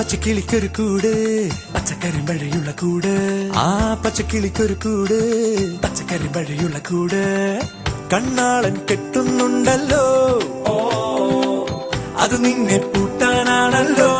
പച്ചക്കിളിക്കൊരു കൂട് പച്ചക്കരിമ്പഴയുള്ള കൂട് ആ പച്ചക്കിളിക്കൊരു കൂട് പച്ചക്കരിമ്പഴയുള്ള കൂട് കണ്ണാളൻ കെട്ടുന്നുണ്ടല്ലോ അത് നിന്നെ പൂട്ടാനാണല്ലോ